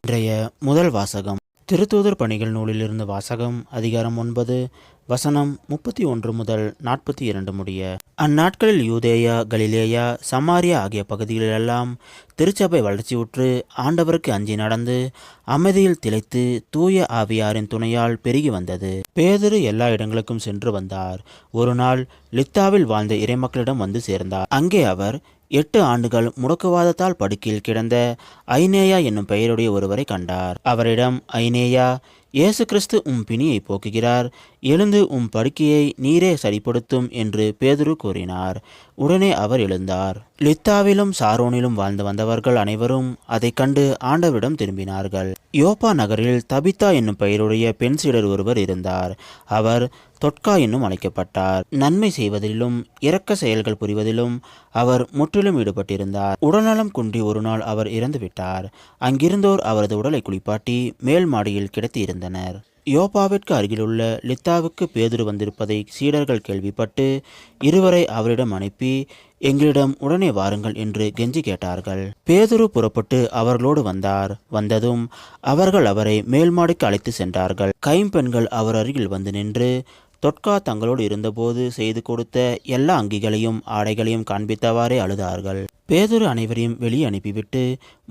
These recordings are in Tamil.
இன்றைய முதல் வாசகம் திருத்தூதர் பணிகள் நூலிலிருந்து வாசகம். அதிகாரம் 9 வசனம் 31 முதல் 42 முடிய. அந்நாட்களில் யூதேயா, கலிலேயா, சமாரியா ஆகிய பகுதிகளிலெல்லாம் திருச்சபை வளர்ச்சியுற்று ஆண்டவருக்கு அஞ்சி நடந்து அமைதியில் திளைத்து தூய ஆவியாரின் துணையால் பெருகி வந்தது. பேதுரு எல்லா இடங்களுக்கும் சென்று வந்தார். ஒரு நாள் லித்தாவில் வாழ்ந்த இறைமக்களிடம் வந்து சேர்ந்தார். அங்கே அவர் 8 ஆண்டுகள் முடக்குவாதத்தால் படுக்கையில் கிடந்த ஐனேயா என்னும் பெயருடைய ஒருவரை கண்டார். அவரிடம், ஐனேயா, இயேசு கிறிஸ்து உம் பிணியை போக்குகிறார், எழுந்து உம் படுக்கையை நீரே சரிப்படுத்தும் என்று பேதுரு கூறினார். உடனே அவர் எழுந்தார். லித்தாவிலும் சாரோனிலும் வாழ்ந்து வந்தவர்கள் அனைவரும் அதை கண்டு ஆண்டவரிடம் திரும்பினார்கள். யோப்பா நகரில் தபித்தா என்னும் பெயருடைய பெண் சீடர் ஒருவர் இருந்தார். அவர் தொட்கா என்னும் அழைக்கப்பட்டார். நன்மை செய்வதிலும் இரக்க செயல்கள் புரிவதிலும் அவர் முற்றிலும் ஈடுபட்டிருந்தார். உடல்நலம் குன்றி ஒரு நாள் அவர் இறந்துவிட்டார். அங்கிருந்தோர் அவரது உடலை குளிப்பாட்டி மேல் மாடியில் கிடத்தி இருந்தனர். யோப்பாவிற்கு அருகிலுள்ள லித்தாவுக்கு பேதுரு வந்திருப்பதை சீடர்கள் கேள்விப்பட்டு இருவரை அவரிடம் அனுப்பி, எங்களிடம் உடனே வாருங்கள் என்று கெஞ்சி கேட்டார்கள். பேதுரு புறப்பட்டு அவர்களோடு வந்தார். வந்ததும் அவர்கள் அவரை மேல்மாடிக்கு அழைத்து சென்றார்கள். கைம்பெண்கள் அவர் அருகில் வந்து நின்று தொட்கா தங்களோடு இருந்தபோது செய்து கொடுத்த எல்லா அங்கிகளையும் ஆடைகளையும் காண்பித்தவாறே அழுதார்கள். பேதுரு அனைவரையும் வெளியே அனுப்பிவிட்டு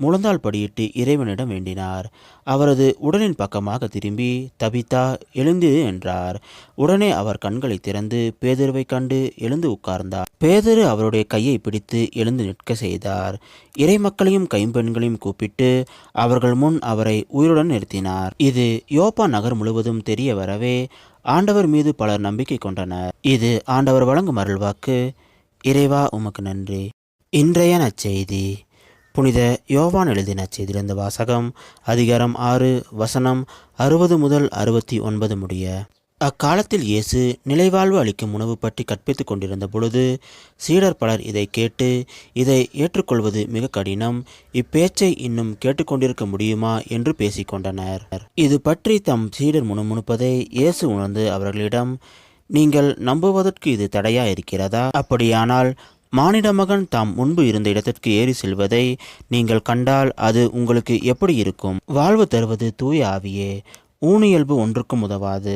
முழந்தால் படியிட்டு இறைவனிடம் வேண்டினார். அவரது உடலின் பக்கமாக திரும்பி, தபித்தா, எழுந்து என்றார். உடனே அவர் கண்களை திறந்து பேதுருவை கண்டு எழுந்து உட்கார்ந்தார். பேதுரு அவருடைய கையை பிடித்து எழுந்து நிற்க செய்தார். இறைமக்களையும் கைம்பெண்களையும் கூப்பிட்டு அவர்கள் முன் அவரை உயிருடன் நிறுத்தினார். இது யோப்பா நகர் முழுவதும் தெரிய வரவே ஆண்டவர் மீது பலர் நம்பிக்கை கொண்டனர். இது ஆண்டவர் வழங்கும் அருள்வாக்கு. இறைவா, உமக்கு நன்றி. இன்றைய நற்செய்தி. புனித யோவான் எழுதிய நற்செய்தியிலிருந்து வாசகம். அதிகாரம் 6 வசனம் 60 முதல் 69 முடிய. அக்காலத்தில் இயேசு நிலைவாழ்வு அளிக்கும் உணவு பற்றி கற்பித்துக் கொண்டிருந்த பொழுது சீடர் பலர் இதை கேட்டு, இதை ஏற்றுக்கொள்வது மிக கடினம், இப்பேச்சை இன்னும் கேட்டுக்கொண்டிருக்க முடியுமா என்று பேசிக்கொண்டனர். இது பற்றி தம் சீடர் முணுமுணுப்பதை இயேசு உணர்ந்து அவர்களிடம், நீங்கள் நம்புவதற்கு இது தடையா இருக்கிறதா? அப்படியானால் மானிட மகன் தாம் முன்பு இருந்த இடத்திற்கு ஏறி செல்வதை நீங்கள் கண்டால் அது உங்களுக்கு எப்படி இருக்கும்? வாழ்வு தருவது தூய ஆவியே. ஊனியல்பு ஒன்றுக்கும் உதவாது.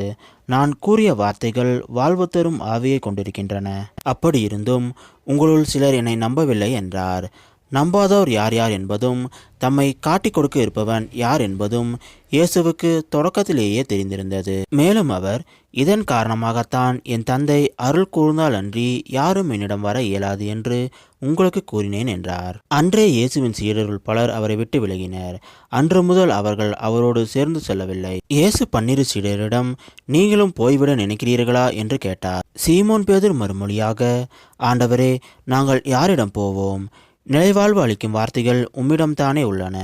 நான் கூறிய வார்த்தைகள் வாழ்வு தரும் ஆவியை கொண்டிருக்கின்றன. அப்படி இருந்தும் உங்களுள் சிலர் என்னை நம்பவில்லை என்றார். நம்பாதோர் யார் யார் என்பதும் தம்மை காட்டிக் கொடுக்க இருப்பவன் யார் என்பதும் இயேசுவுக்கு தொடக்கத்திலேயே தெரிந்திருந்தது. மேலும் அவர், இதன் காரணமாகத்தான் என் தந்தை அருள் கூர்ந்தால் அன்றி யாரும் என்னிடம் வர இயலாது என்று உங்களுக்கு கூறினேன் என்றார். அன்றே இயேசுவின் சீடர்கள் பலர் அவரை விட்டு விலகினர். அன்று முதல் அவர்கள் அவரோடு சேர்ந்து செல்லவில்லை. இயேசு 12 சீடரிடம், நீங்களும் போய்விட நினைக்கிறீர்களா என்று கேட்டார். சீமோன் பேதுரு மறுமொழியாக, ஆண்டவரே, நாங்கள் யாரிடம் போவோம்? நிலைவாழ்வு அளிக்கும் வார்த்தைகள் உம்மிடம்தானே உள்ளன.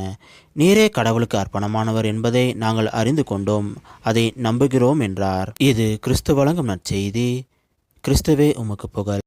நீரே கடவுளுக்கு அர்ப்பணமானவர் என்பதை நாங்கள் அறிந்து கொண்டோம், அதை நம்புகிறோம் என்றார். இது கிறிஸ்து வழங்கும் நற்செய்தி. கிறிஸ்துவே உமக்கு புகழ்.